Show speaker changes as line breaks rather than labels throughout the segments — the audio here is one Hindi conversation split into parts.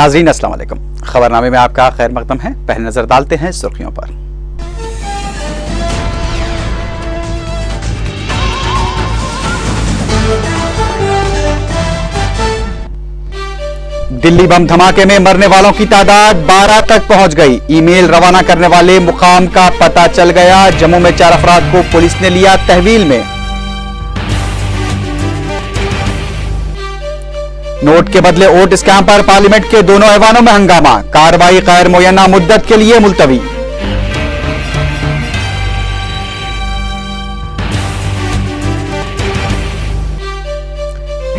नाजरीन अस्सलाम वालेकुम। खबरनामे में आपका खैर मकदम है। पहले नजर डालते हैं सुर्खियों पर। दिल्ली बम धमाके में मरने वालों की तादाद 12 तक पहुंच गई। ईमेल रवाना करने वाले मुकाम का पता चल गया। जम्मू में 4 अफराद को पुलिस ने लिया तहवील में। नोट के बदले वोट स्कैम पर पार्लियामेंट के दोनों ऐवानों में हंगामा। कार्रवाई गैर मुयन्ना मुद्दत के लिए मुलतवी।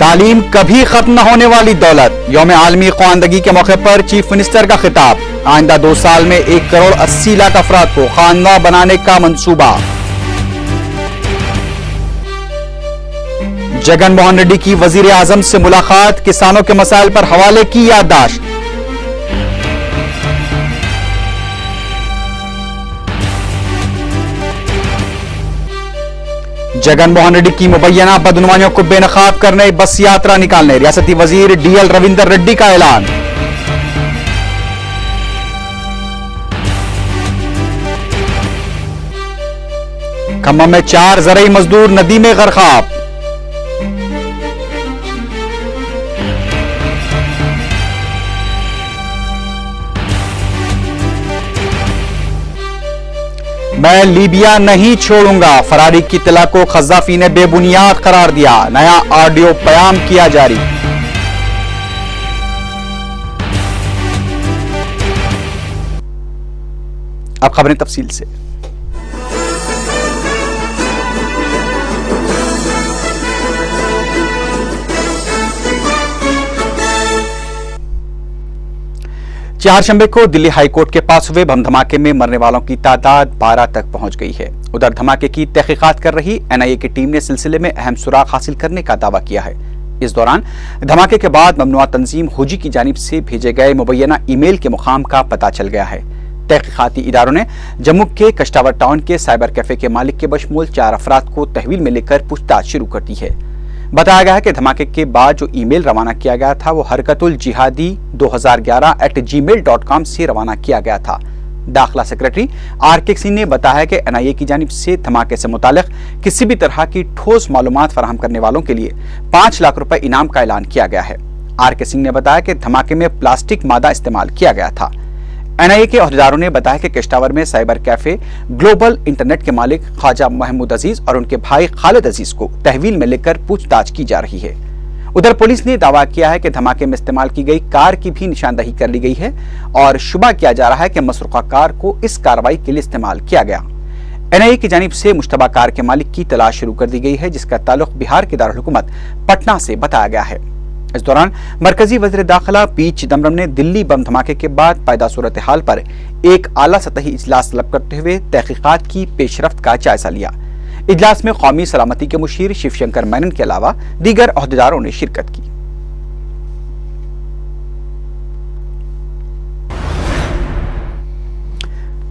तालीम कभी खत्म न होने वाली दौलत। यौम आलमी ख्वानदगी के मौके पर चीफ मिनिस्टर का खिताब। आइंदा 2 साल में 1 करोड़ 80 लाख अफराद को खानवा बनाने का मंसूबा। जगन मोहन रेड्डी की वजीर आजम से मुलाकात। किसानों के मसाइल पर हवाले की याददाश्त। जगन मोहन रेड्डी की मुबैना बदनुमानियों को बेनकाब करने बस यात्रा निकालने रियासती वजीर डीएल रविंदर रेड्डी का ऐलान। खम्मम में 4 ज़रई मजदूर नदी में गरकाब। मैं लीबिया नहीं छोड़ूंगा। फरारी की इत्तला को क़ज़्ज़ाफ़ी ने बेबुनियाद करार दिया। नया ऑडियो बयान किया जारी। अब खबरें तफसील से। चारशंबे को दिल्ली हाईकोर्ट के पास हुए बम धमाके में मरने वालों की तादाद 12 तक पहुंच गई है। उधर धमाके की तहकीकात कर रही एनआईए की टीम ने सिलसिले में अहम सुराग हासिल करने का दावा किया है। इस दौरान धमाके के बाद ममनुआ तंजीम हुजी की जानिब से भेजे गए मुबैना ईमेल के मुकाम का पता चल गया है। तहकीकाती इदारों ने जम्मू के कश्तावर टाउन के साइबर कैफे के मालिक के बशमूल 4 अफराद को तहवील में लेकर पूछताछ शुरू कर दी है। बताया गया है कि धमाके के बाद जो ईमेल रवाना किया गया था वो हरकतुल जिहादी 2011@gmail.com से रवाना किया गया था। दाखिला सेक्रेटरी आरके सिंह ने बताया कि एनआईए की जानिब से धमाके से मुतालिक किसी भी तरह की ठोस मालूमात फराहम करने वालों के लिए 5 लाख रुपए इनाम का ऐलान किया गया है। आरके सिंह ने बताया कि धमाके में प्लास्टिक मादा इस्तेमाल किया गया था। एनआईए के अहदेदारों ने बताया कि कश्तावर में साइबर कैफे ग्लोबल इंटरनेट के मालिक ख्वाजा महमूद अजीज और उनके भाई खालिद अजीज को तहवील में लेकर पूछताछ की जा रही है। उधर पुलिस ने दावा किया है कि धमाके में इस्तेमाल की गई कार की भी निशानदही कर ली गई है और शुबा किया जा रहा है कि मसरूका कार को इस कार्रवाई के लिए इस्तेमाल किया गया। एनआईए की जानिब से मुश्तबा कार के मालिक की तलाश शुरू कर दी गई है, जिसका ताल्लुक बिहार के दारुल हुकूमत पटना से बताया गया है। इस दौरान मरकजी वज़ीर दाखिला पी चिदम्बरम ने दिल्ली बम धमाके के बाद पैदा सूरत हाल पर एक आला सतही इजलास तलब करते हुए तहकीकात की पेशरफ्त का जायजा लिया। इजलास में कौमी सलामती के मुशीर शिवशंकर मेनन के अलावा दीगर अहदेदारों ने शिरकत की।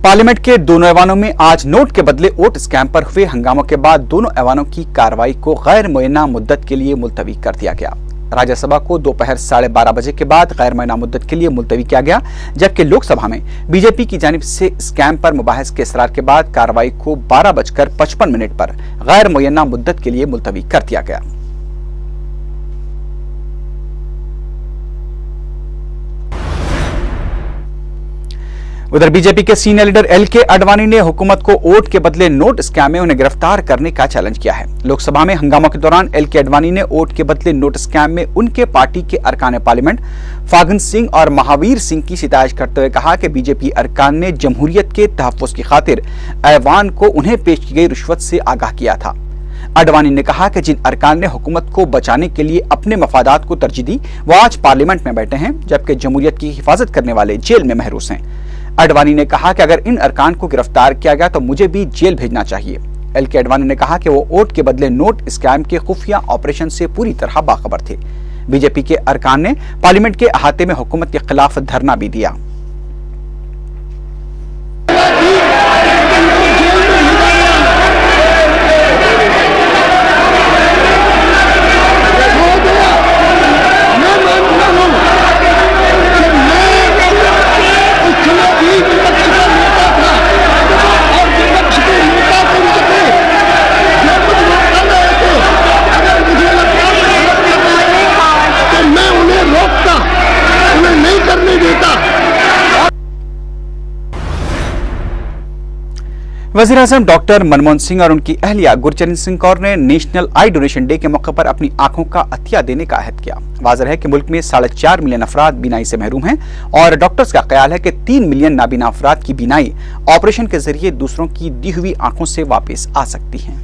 पार्लियामेंट के दोनों ऐवानों में आज नोट के बदले वोट स्कैम पर हुए हंगामों के बाद दोनों ऐवानों की कार्रवाई को गैर मुयन्ना मुद्दत के लिए मुलतवी कर दिया गया। राज्यसभा को दोपहर 12:30 बजे के बाद गैर मुयन्ना मुद्दत के लिए मुलतवी किया गया, जबकि लोकसभा में बीजेपी की जानिब से स्कैम पर मुबाहिस के इसरार के बाद कार्रवाई को 12:55 पर गैर मुयन्ना मुद्दत के लिए मुलतवी कर दिया गया। उधर बीजेपी के सीनियर लीडर एलके अडवाणी ने हुकूमत को वोट के बदले नोट स्कैम में उन्हें गिरफ्तार करने का चैलेंज किया है। लोकसभा में हंगामा के दौरान एलके अडवाणी ने वोट के बदले नोट स्कैम में उनके पार्टी के अरकान पार्लियामेंट फागन सिंह और महावीर सिंह की सितारिश करते हुए कहा कि बीजेपी अरकान ने जमहूरियत के तहफ़्फ़ुज़ की खातिर ऐवान को उन्हें पेश की गई रिश्वत से आगाह किया था। अडवाणी ने कहा कि जिन अरकान ने हुकूमत को बचाने के लिए अपने मफादात को तरजीह दी वो आज पार्लियामेंट में बैठे हैं, जबकि जमहूरियत की हिफाजत करने वाले जेल में महरूस हैं। अडवाणी ने कहा कि अगर इन अरकान को गिरफ्तार किया गया तो मुझे भी जेल भेजना चाहिए। एलके अडवाणी ने कहा कि वो वोट के बदले नोट स्कैम के खुफिया ऑपरेशन से पूरी तरह बाखबर थे। बीजेपी के अरकान ने पार्लियामेंट के अहाते में हुकूमत के खिलाफ धरना भी दिया। वज़ीर-ए-आज़म डॉक्टर मनमोहन सिंह और उनकी अहलिया गुरचरण सिंह कौर ने नेशनल आई डोनेशन डे के मौके पर अपनी आंखों का अतिया देने का अहद किया। वाज़ेह है कि मुल्क में 4.5 मिलियन अफराद बीनाई से महरूम हैं और डॉक्टर्स का ख्याल है कि 3 मिलियन नाबीना अफराद की बीनाई ऑपरेशन के जरिए दूसरों की दी हुई आंखों से वापस आ सकती है।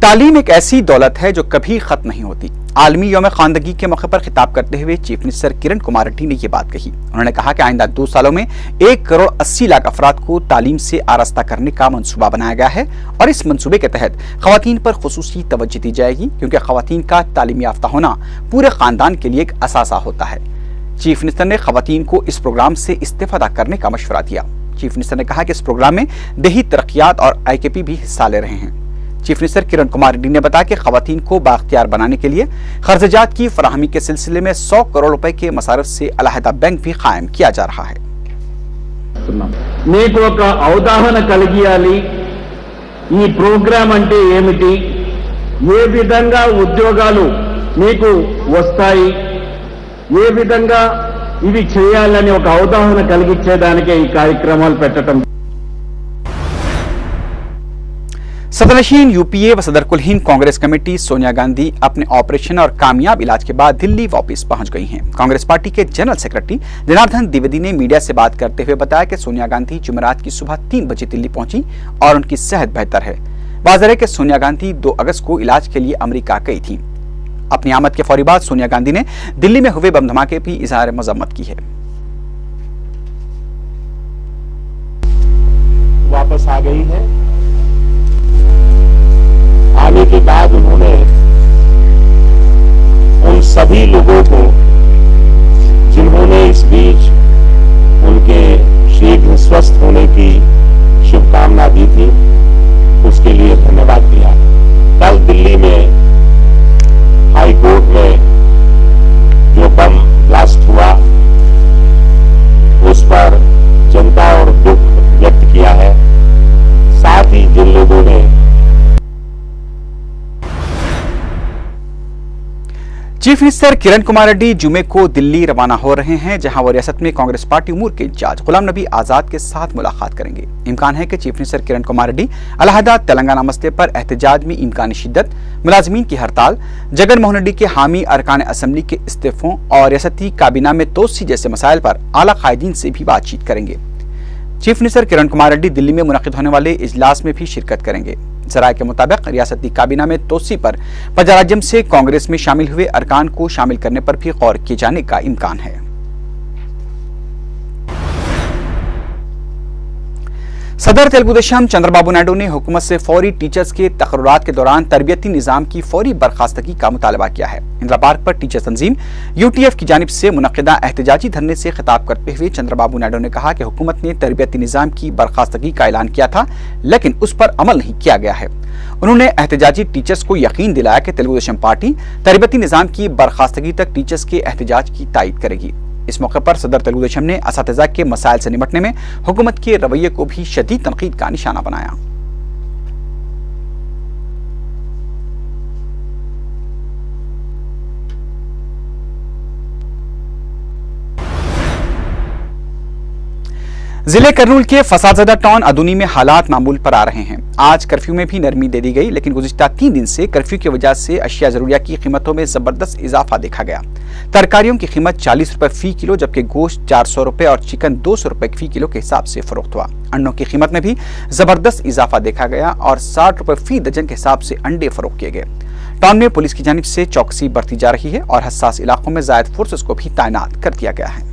तालीम एक ऐसी दौलत है जो कभी खत्म नहीं होती। आलमी यौम खानदगी के मौके पर खिताब करते हुए चीफ मिनिस्टर किरण कुमार रेड्डी ने यह बात कही। उन्होंने कहा कि आइंदा 2 सालों में 1 करोड़ 80 लाख अफराद को तालीम से आरास्ता करने का मंसूबा बनाया गया है और इस मंसूबे के तहत खवातीन पर खुसूसी तवज्जो दी जाएगी, क्योंकि खवातीन का तालीम याफ्ता होना पूरे खानदान के लिए एक असासा होता है। चीफ मिनिस्टर ने खवातीन को इस प्रोग्राम से इस्तेफादा करने का मशवरा दिया। चीफ मिनिस्टर ने कहा कि इस प्रोग्राम में देही तरक्कियात और IKP भी हिस्सा ले रहे हैं। चीफ मिनिस्टर किरण कुमार रेड्डी ने बताया कि खवातीन को बाख्तियार बनाने के लिए खर्चाजात की फराहमी के सिलसिले में 100 करोड़ रुपए के मसारिफ से अलहदा बैंक भी कायम किया जा रहा है।
మీకు ఒక అవగాహన కలిగియాలి ఈ ప్రోగ్రామ్ అంటే ఏమిటి, ఏ విధంగా ఉద్యోగాలు మీకు వస్తాయి, ఏ విధంగా ఇవి చేయాలని ఒక అవగాహన కలిగించేదానికే ఈ కార్యక్రమాలు పెట్టడం।
सदरनशीन UPA व सदर कुल हिंद कांग्रेस कमेटी सोनिया गांधी अपने ऑपरेशन और कामयाब इलाज के बाद दिल्ली वापस पहुंच गई हैं। कांग्रेस पार्टी के जनरल सेक्रेटरी जनार्दन द्विवेदी ने मीडिया से बात करते हुए बताया कि सोनिया गांधी जुमेरात की सुबह 3 बजे दिल्ली पहुंची और उनकी सेहत बेहतर है। वाज़ेह है कि सोनिया गांधी 2 अगस्त को इलाज के लिए अमेरिका गई थी। अपनी आमद के फौरी बाद सोनिया गांधी ने दिल्ली में हुए बम धमाके भी इजहार मजम्मत की है।
वापस आ गई है। आने के बाद उन्होंने उन सभी लोगों को जिन्होंने इस बीच उनके शीघ्र स्वस्थ होने की शुभकामना दी थी, उसके लिए धन्यवाद दिया। कल दिल्ली में हाई कोर्ट में जो बम ब्लास्ट हुआ उस पर चिंता और दुख व्यक्त किया है। साथ ही जिन लोगों ने
चीफ मिनिस्टर किरण कुमार रेड्डी जुमे को दिल्ली रवाना हो रहे हैं, जहां वो रियासत में कांग्रेस पार्टी उमूर के इंचार्ज गुलाम नबी आजाद के साथ मुलाकात करेंगे। इम्कान है कि चीफ मिनिस्टर किरण कुमार रेड्डी अलहदा तेलंगाना मसले पर एहतजाज में इम्कानी शिद्दत, मुलाजमीन की हड़ताल, जगन मोहन रेड्डी के हामी अरकान असम्बली के इस्तीफों और रियासती काबीना में तोसी जैसे मसाइल पर आला कायदीन से भी बातचीत करेंगे। चीफ मिनिस्टर किरण कुमार रेड्डी दिल्ली में मुनक़िद होने वाले इजलास में भी शिरकत करेंगे। ज़राए के मुताबिक रियासती काबीना में तोसी पर पंजाराज्यम से कांग्रेस में शामिल हुए अरकान को शामिल करने पर भी गौर किए जाने का इम्कान है। सदर तेलुगुदेशम चंद्रबाबू नायडू ने हुकूमत से फौरी टीचर्स के तकर्रुरात के दौरान तरबियती निज़ाम की फौरी बर्खास्तगी का मुतालबा किया है। इंदिरा पार्क पर टीचर तंजीम UTF की जानिब से मुनक़िदा एहतजाजी धरने से खिताब करते हुए चंद्रबाबू नायडू ने कहा कि हुकूमत ने तरबियती निज़ाम की बर्खास्तगी का ऐलान किया था, लेकिन उस पर अमल नहीं किया गया है। उन्होंने एहतजाजी टीचर्स को यकीन दिलाया कि तेलुगुदेशम पार्टी तरबियती निज़ाम की बर्खास्तगी तक टीचर्स के एहतजाज की तायीद करेगी। इस मौके पर सदर तेलुगुदेशम ने असातिज़ा के मसाइल से निपटने में हुकूमत के रवैये को भी शदीद तनकीद का निशाना बनाया। जिले करनूल के फसादज़दा टाउन अदूनी में हालात मामूल पर आ रहे हैं। आज कर्फ्यू में भी नरमी दे दी गई, लेकिन गुज़िश्ता 3 दिन से कर्फ्यू की वजह से अशिया ज़रूरिया की कीमतों में जबरदस्त इजाफा देखा गया। तरकारियों की कीमत 40 रुपए फी किलो, जबकि गोश्त 400 रुपए और चिकन 200 रुपए फी किलो के हिसाब से फरोख्त हुआ। अंडों की कीमत में भी जबरदस्त इजाफा देखा गया और 60 रुपए फी दर्जन के हिसाब से अंडे फरोख्त किए गए। टाउन में पुलिस की जानिब से चौकसी बरती जा रही है और हसास इलाकों में ज़ायद फोर्सेस को भी तैनात कर दिया गया है।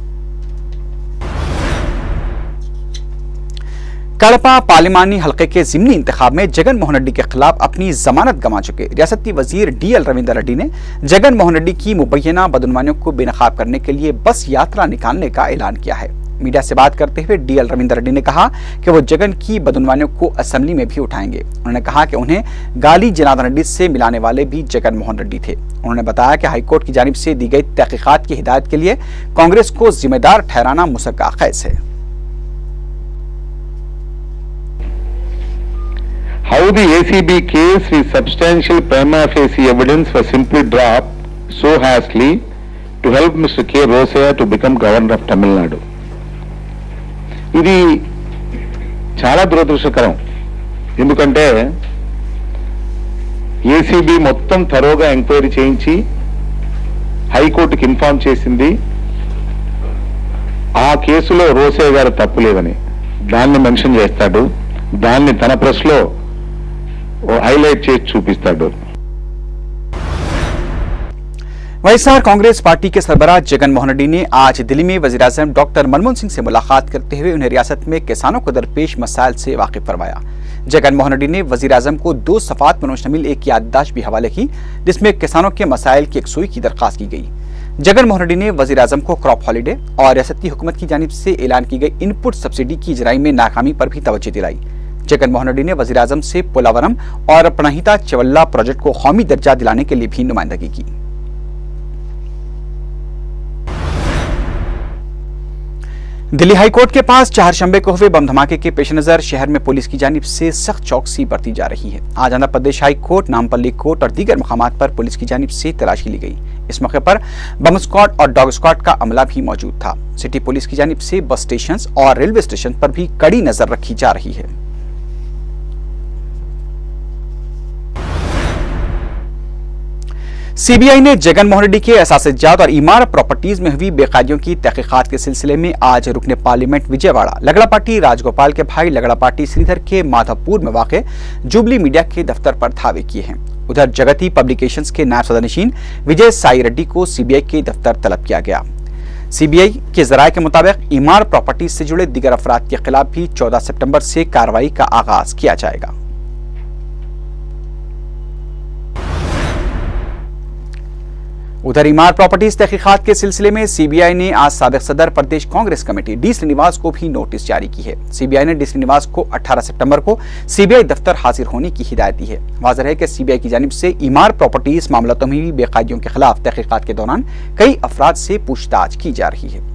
कड़पा पार्लिमानी हल्के के ज़िमनी इंतखाब में जगन मोहन रेड्डी के खिलाफ अपनी जमानत गंवा चुके रियासती वजीर DL रविंदर रेड्डी ने जगन मोहन रेड्डी की मुबैना बदउनवानियों को बेनकाब करने के लिए बस यात्रा निकालने का ऐलान किया है। मीडिया से बात करते हुए DL रविंदर रेड्डी ने कहा कि वो जगन की बदउनवानियों को असेंबली में भी उठाएंगे। उन्होंने कहा कि उन्हें गाली जनार्दन रेड्डी से मिलाने वाले भी जगन मोहन रेड्डी थे। उन्होंने बताया कि हाईकोर्ट की जानिब से दी गई तहकीकात की हिदायत के लिए कांग्रेस को जिम्मेदार ठहराना मुसक्का खैस है।
How the ACB case with substantial prima facie evidence was simply dropped so hastily
to help Mr. K. Rosaya to become governor of Tamil Nadu. ఇది చాలా దురదృష్టకరం. ఎందుకంటే ఏసీబీ మొత్తం థరోగా ఎంక్వైరీ చేయించి హైకోర్టుకి ఇన్ఫార్మ్ చేసింది ఆ కేసులో రోసయ్య గారు తప్పు లేదని. దాన్ని మెన్షన్ చేస్తాడు, దాన్ని తన ప్రెస్ లో హైలైట్ చేసి చూపిస్తాడు.
वैएसआर कांग्रेस पार्टी के सरबराह जगन मोहन रेड्डी ने आज दिल्ली में वजीर-ए-आज़म डॉक्टर मनमोहन सिंह से मुलाकात करते हुए उन्हें रियासत में किसानों को दरपेश मसाइल से वाकिफ करवाया। जगन मोहन रेड्डी ने वजीर-ए-आज़म को 2 सफ़ात में मुश्तमिल एक याददाश्त भी हवाले की, जिसमें किसानों के मसाइल की यकसुई की दरख्वास्त की गई। जगन मोहन रेड्डी ने वजीर-ए-आज़म को क्रॉप हॉलीडे और रियासती हुकूमत की जानिब से ऐलान की गई इनपुट सब्सिडी की इजराई में नाकामी पर भी तवज्जो दिलाई। जगन मोहन रेड्डी ने वजीर-ए-आज़म से पोलावरम और प्रणहिता चवल्ला प्रोजेक्ट को कौमी दर्जा दिलाने के लिए भी नुमाइंदगी की। दिल्ली हाईकोर्ट के पास चारशंबे को हुए बम धमाके के पेश नजर शहर में पुलिस की जानिब से सख्त चौकसी बरती जा रही है। आज Andhra Pradesh high court, Nampally court और दीगर मकामात पर पुलिस की जानिब से तलाशी ली गई। इस मौके पर बम स्क्वाड और डॉग स्क्वाड का अमला भी मौजूद था। सिटी पुलिस की जानिब से बस स्टेशन और रेलवे स्टेशन पर भी कड़ी नजर रखी जा रही है। सीबीआई ने जगन मोहन रेड्डी के असासिजात और ईमार प्रॉपर्टीज में हुई बेकायदियों की तहकीकात के सिलसिले में आज रुकने पार्लियामेंट विजयवाड़ा लगड़ापाटी राजगोपाल के भाई लगड़ापाटी श्रीधर के माधवपुर में वाक़े जुबली मीडिया के दफ्तर पर धावे किए हैं। उधर जगती पब्लिकेशंस के नायब सदरनशीन विजय साई रेड्डी को सीबीआई के दफ्तर तलब किया गया। सीबीआई के जराये के मुताबिक ईमार प्रॉपर्टीज से जुड़े दीगर अफराद के खिलाफ भी 14 सितंबर से कार्रवाई का आगाज किया जाएगा। उधर ईमार प्रॉपर्टीज तहकीकात के सिलसिले में सीबीआई ने आज साबिक सदर प्रदेश कांग्रेस कमेटी डी श्रीनिवास को भी नोटिस जारी की है। सीबीआई ने डी श्रीनिवास को 18 सितंबर को सीबीआई दफ्तर हाजिर होने की हिदायत दी है। वाज़ेह है कि सीबीआई की जानिब से ईमार प्रॉपर्टीज मामलों में भी बेकायदियों के खिलाफ तहकीकात के दौरान कई अफराद से पूछताछ की जा रही है।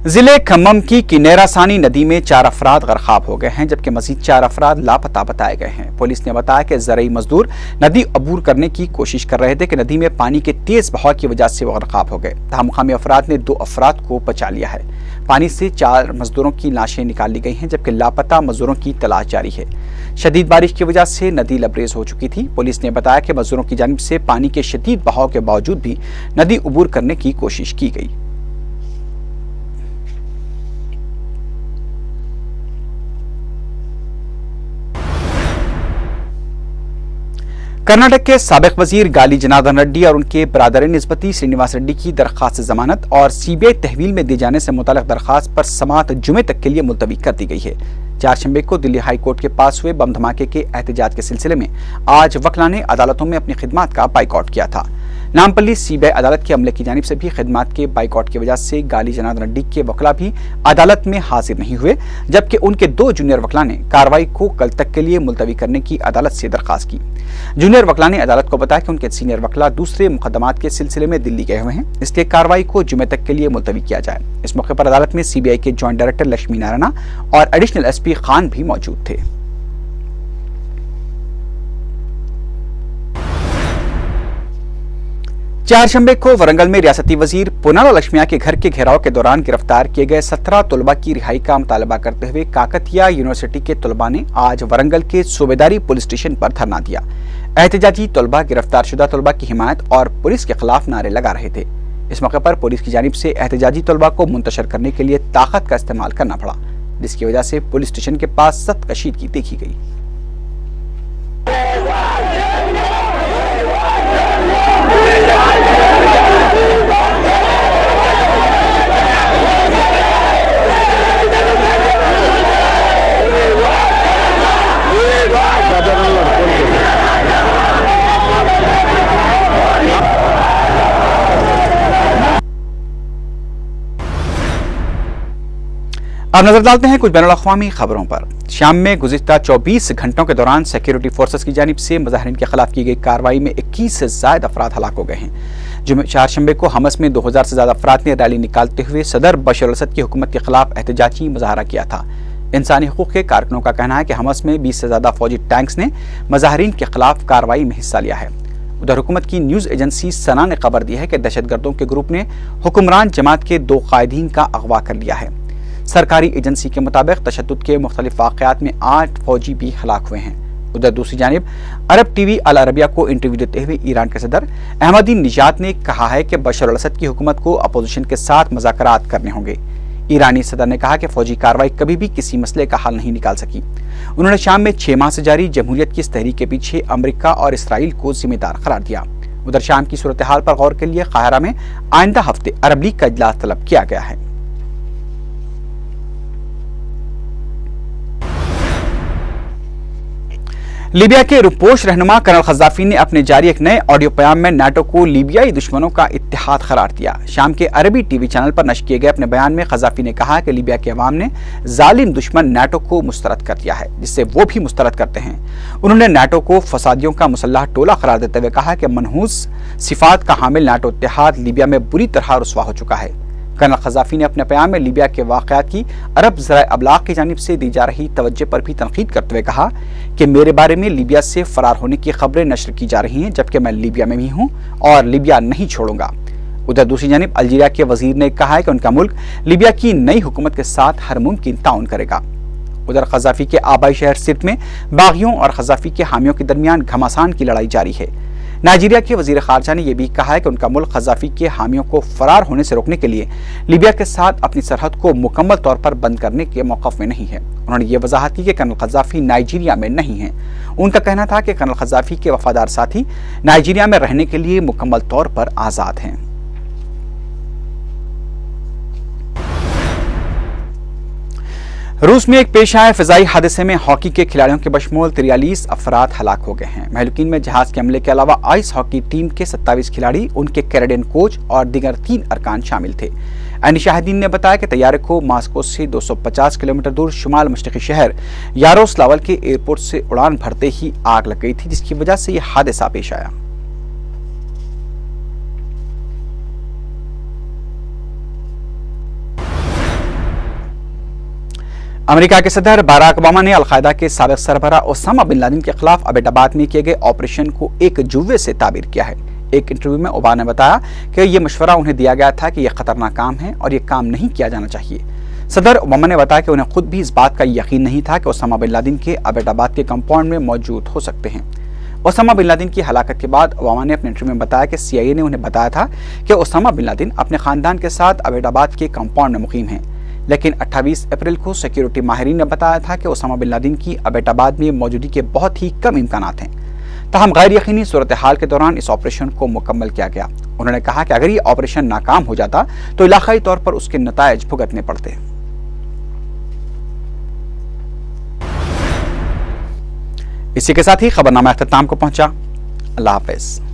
जिले खम्मम की किनेरासानी नदी में 4 अफराद गरकाब हो गए हैं, जबकि मजीद 4 अफराद लापता बताए गए हैं। पुलिस ने बताया कि ज़रई मजदूर नदी अबूर करने की कोशिश कर रहे थे कि नदी में पानी के तेज बहाव की वजह से वो गरकाब हो गए। तहाँ मुकामी अफराद ने 2 अफराद को बचा लिया है। पानी से 4 मजदूरों की लाशें निकाल ली गई हैं, जबकि लापता मजदूरों की तलाश जारी है। शदीद बारिश की वजह से नदी लबरेज हो चुकी थी। पुलिस ने बताया कि मजदूरों की जानिब से पानी के शदीद बहाव के बावजूद भी नदी अबूर करने की कोशिश की गई। कर्नाटक के साबिक वजीर गाली जनार्दन रेड्डी और उनके बरादर निस्बती श्रीनिवास रेड्डी की दरखास्त जमानत और सीबीआई तहवील में दिए जाने से मुताल्लिक दरखास्त पर समाअत जुमे तक के लिए मुलतवी कर दी गई है। चारशंबे को दिल्ली हाई कोर्ट के पास हुए बम धमाके के एहतजाज के सिलसिले में आज वकला ने अदालतों में अपनी खिदमात का बाइकआउट किया था। नामपल्ली सीबीआई अदालत के अमले की जानिब से भी खिदमात के बाइकआउट की वजह से गाली जनार्दन रेड्डी के वकला भी अदालत में हाजिर नहीं हुए, जबकि उनके 2 जूनियर वकला ने कार्रवाई को कल तक के लिए मुलतवी करने की अदालत से दरखास्त की। जूनियर वकला ने अदालत को बताया कि उनके सीनियर वकला दूसरे मुकदमात के सिलसिले में दिल्ली गए हुए हैं, इसलिए कार्रवाई को जुमे तक के लिए मुलतवी किया जाए। इस मौके पर अदालत में सीबीआई के ज्वाइंट डायरेक्टर लक्ष्मी नारायण और एडिशनल एसपी खान भी मौजूद थे। चारशंबे को वरंगल में रियासती वजीर पुनाला लक्ष्मिया के घर के घेराव के दौरान गिरफ्तार किए गए 17 तलबा की रिहाई का मुतालबा करते हुए काकतिया यूनिवर्सिटी के तलबा ने आज वरंगल के सूबेदारी पुलिस स्टेशन पर धरना दिया। एहतजाजी तलबा गिरफ्तार शुदा तलबा की हिमायत और पुलिस के खिलाफ नारे लगा रहे थे। इस मौके पर पुलिस की जानिब से एहतजाजी तलबा को मुंतशर करने के लिए ताकत का इस्तेमाल करना पड़ा, जिसकी वजह से पुलिस स्टेशन के पास सख्त कशीदगी देखी गई। अब नजर डालते हैं कुछ बैनुल-अक़वामी खबरों पर। शाम में गुज़िश्ता 24 घंटों के दौरान सिक्योरिटी फोर्सेस की जानिब से मुजाहिरीन के खिलाफ की गई कार्रवाई में 21 से ज़ायद अफराद हलाक हो गए हैं। चारशंबे को हमस में 2000 से ज़्यादा अफराद ने रैली निकालते हुए सदर बशर अल असद की हुकूमत के खिलाफ एहतजाजी मुजाहरा किया था। इंसानी हकूक के कारकुनों का कहना है कि हमस में 20 से ज्यादा फौजी टैंक्स ने मजाहरीन के खिलाफ कार्रवाई में हिस्सा लिया है। उधर हुकूमत की न्यूज एजेंसी सना ने खबर दी है कि दहशतगर्दों के ग्रुप ने हुक्मरान जमात के 2 कायदीन का अगवा कर लिया है। सरकारी एजेंसी के मुताबिक तशद्दुद के मुख्तलिफ वाक़यात में 8 फौजी भी हलाक हुए हैं। उधर दूसरी जानिब अरब टीवी अल अरबिया को इंटरव्यू देते हुए ईरान के सदर अहमदीनेजाद ने कहा है कि बशर अल असद की हुकूमत को अपोजिशन के साथ मुज़ाकरात करने होंगे। ईरानी सदर ने कहा कि फौजी कार्रवाई कभी भी किसी मसले का हल नहीं निकाल सकी। उन्होंने शाम में 6 माह से जारी जमहूरियत की इस तहरीक के पीछे अमेरिका और इसराइल को जिम्मेदार करार दिया। उधर शाम की सूरत हाल पर गौर के लिए काहिरा में आइंदा हफ्ते अरब लीग का इजलास तलब किया गया है। लीबिया के रुपोश रहनुमा कर्नल खजाफी ने अपने जारी एक नए ऑडियो बयान में नाटो को लीबियाई दुश्मनों का इत्तेहाद करार दिया। शाम के अरबी टीवी चैनल पर नश्र किए गए अपने बयान में खजाफी ने कहा कि लीबिया के अवाम ने जालिम दुश्मन नाटो को मुस्तरद कर दिया है, जिससे वो भी मुस्तरद करते हैं। उन्होंने नाटो को फसादियों का मुसल्लह टोला करार देते हुए कहा कि मनहूस सिफात का हामिल नाटो इत्तेहाद लीबिया में बुरी तरह रुसवा हो चुका है। कर्नल खजाफी ने अपने बयान में लीबिया के वाक़यात की अरब ज़राए अबलाग की जानिब से दी जा रही तवज्जो पर भी तनकीद करते हुए कहा कि मेरे बारे में लीबिया से फरार होने की खबरें नश्र की जा रही हैं, जबकि मैं लीबिया में भी हूँ और लीबिया नहीं छोड़ूंगा। उधर दूसरी जानिब अल्जीरिया के वजीर ने कहा है कि उनका मुल्क लीबिया की नई हुकूमत के साथ हर मुमकिन ताउन करेगा। उधर खजाफी के आबाई शहर सिर्त में बागियों और खजाफी के हामियों के दरमियान घमासान की लड़ाई जारी है। नाइजीरिया के वजीर खारजा ने यह भी कहा है कि उनका मुल्क खजाफी के हामियों को फरार होने से रोकने के लिए लीबिया के साथ अपनी सरहद को मुकम्मल तौर पर बंद करने के मौक़िफ़ में नहीं है। उन्होंने ये वजाहत की कि कर्नल खजाफी नाइजीरिया में नहीं है। उनका कहना था कि कर्नल खजाफी के वफादार साथी नाइजीरिया में रहने के लिए मुकम्मल तौर पर आज़ाद हैं। रूस में एक पेश आए फिजाई हादसे में हॉकी के खिलाड़ियों के बशमूल 43 अफराद हलाक हो गए हैं। महलूकीन में जहाज के अमले के अलावा आइस हॉकी टीम के 27 खिलाड़ी, उनके कैनेडियन कोच और दीगर 3 अरकान शामिल थे। ऐनी शाहिदीन ने बताया कि तैयारे को मास्को से 250 किलोमीटर दूर शुमाल मशरक़ी शहर यारोस्लावल के एयरपोर्ट से उड़ान भरते ही आग लग गई थी, जिसकी वजह से यह हादसा पेश आया। अमेरिका के सदर बराक ओबामा ने अलकायदा के साबिक सरबराह ओसामा बिन लादेन के खिलाफ अबेटाबाद में किए गए ऑपरेशन को एक जुर्वे से ताबीर किया है। एक इंटरव्यू में ओबामा ने बताया कि यह मशवरा उन्हें दिया गया था कि यह खतरनाक काम है और यह काम नहीं किया जाना चाहिए। सदर ओबामा ने बताया कि उन्हें खुद भी इस बात का यकीन नहीं था कि ओसामा बिन लादेन के अबेटाबाद के कंपाउंड में मौजूद हो सकते हैं। ओसामा बिन लादेन की हलाकत के बाद ओबामा ने अपने इंटरव्यू में बताया कि CIA ने उन्हें बताया था कि ओसामा बिन लादेन अपने खानदान के साथ अबेटाबाद के कंपाउंड में मुकीम हैं, लेकिन 28 अप्रैल को सिक्योरिटी माहिरीन ने बताया था कि ओसामा बिन लादेन की अबेटाबाद में मौजूदगी के बहुत ही कम इम्कानात हैं। ताहम गैर यकीनी सूरत हाल के दौरान इस ऑपरेशन को मुकम्मल किया गया। उन्होंने कहा कि अगर ये ऑपरेशन नाकाम हो जाता तो इलाकाई तौर पर उसके नतायज भुगतने पड़ते। इसी के साथ ही खबरनामा अख्ताम को पहुंचा। अल्लाह हाफिज।